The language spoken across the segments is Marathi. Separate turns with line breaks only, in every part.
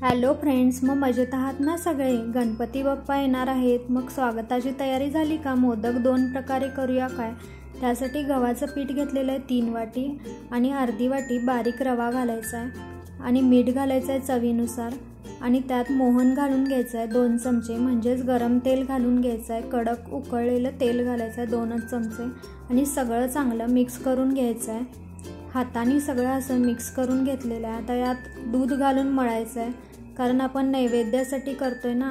हॅलो फ्रेंड्स, मग मजेत आहात ना सगळे? गणपती बाप्पा येणार आहेत, मग स्वागताची तयारी झाली का? मोदक 2 प्रकारे करूया काय? त्यासाठी गव्हाचं पीठ घेतलेलं आहे 3 वाटी आणि अर्धी वाटी बारीक रवा घालायचा आहे आणि मीठ घालायचं आहे चवीनुसार आणि त्यात मोहन घालून घ्यायचं आहे 2 चमचे, म्हणजेच गरम तेल घालून घ्यायचं आहे. कडक उकळलेलं तेल घालायचं आहे 2 चमचे आणि सगळं चांगलं मिक्स करून घ्यायचं आहे. हाताने सगळं असं मिक्स करून घेतलेलं आहे. आता यात दूध घालून मळायचं आहे, कारण आपण नैवेद्यासाठी करतोय ना.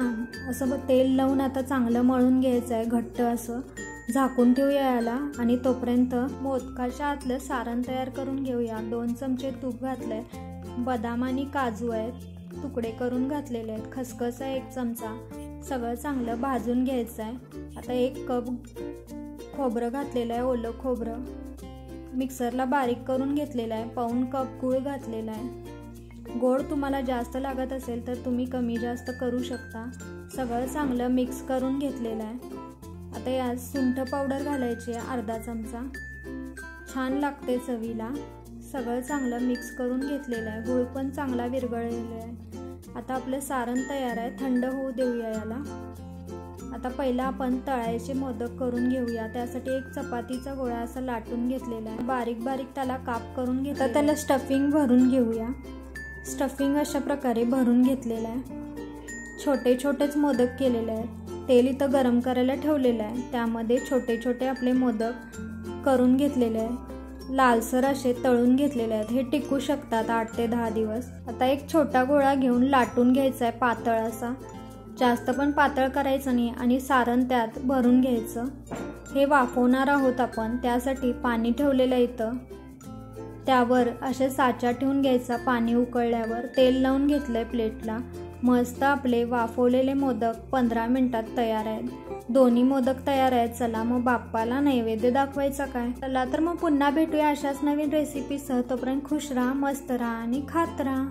असं तेल लावून आता चांगलं मळून घ्यायचं आहे घट्ट असं. झाकून ठेवूया याला आणि तोपर्यंत मोदकाच्या आतलं सारण तयार करून घेऊया. 2 चमचे तूप घातलंय, बदाम आणि काजू आहेत तुकडे करून घातलेले आहेत, खसखस आहे 1 चमचा. सगळं चांगलं भाजून घ्यायचं आहे. आता 1 कप खोबरं घातलेलं आहे, ओलं खोबरं मिक्सरला बारीक करून घेतलेलं आहे. पाऊण कप गूळ घातलेला आहे. गोड तुम्हाला जास्त लागत असेल तर तुम्ही कमी जास्त करू शकता. सगळं चांगलं मिक्स करून घेतलेलं आहे. आता यात सुंठ पावडर घालायची आहे अर्धा चमचा, छान लागते चवीला. सगळं चांगलं मिक्स करून घेतलेलं आहे. गूळ पण चांगला विरघळलेला आहे. आता आपलं सारण तयार आहे, थंड होऊ देऊया याला. आता पहिला आपण तळायचे मोदक करून घेऊया. त्यासाठी 1 चपातीचा गोळा असा लाटून घेतलेला आहे. बारीक बारीक त्याला काप करून घेतला. त्याला स्टफिंग भरून घेऊया. स्टफिंग अशा प्रकारे भरून घेतलेलं आहे. छोटे छोटेच मोदक केलेले आहेत. तेल इथं गरम करायला ठेवलेलं आहे, त्यामध्ये छोटे छोटे आपले मोदक करून घेतलेले आहे. लालसर असे तळून घेतलेले आहेत. हे टिकू शकतात 8 ते 10 दिवस. आता 1 छोटा गोळा घेऊन लाटून घ्यायचा आहे पातळ असा. जास्त पण पातळ करायचं नाही आणि सारण त्यात भरून घ्यायचं. हे वाफवणार आहोत आपण, त्यासाठी पाणी ठेवलेलं इथं. त्यावर असे साचा ठेवून घ्यायचा. पाणी उकळल्यावर तेल लावून घेतलंय प्लेटला. मस्त आपले वाफवलेले मोदक 15 मिनिटात तयार आहेत. दोन्ही मोदक तयार आहेत. चला मग बाप्पाला नैवेद्य दाखवायचा काय. चला तर मग पुन्हा भेटूया अशाच नवीन रेसिपीसह. तोपर्यंत खुश राहा, मस्त राहा आणि खात राहा.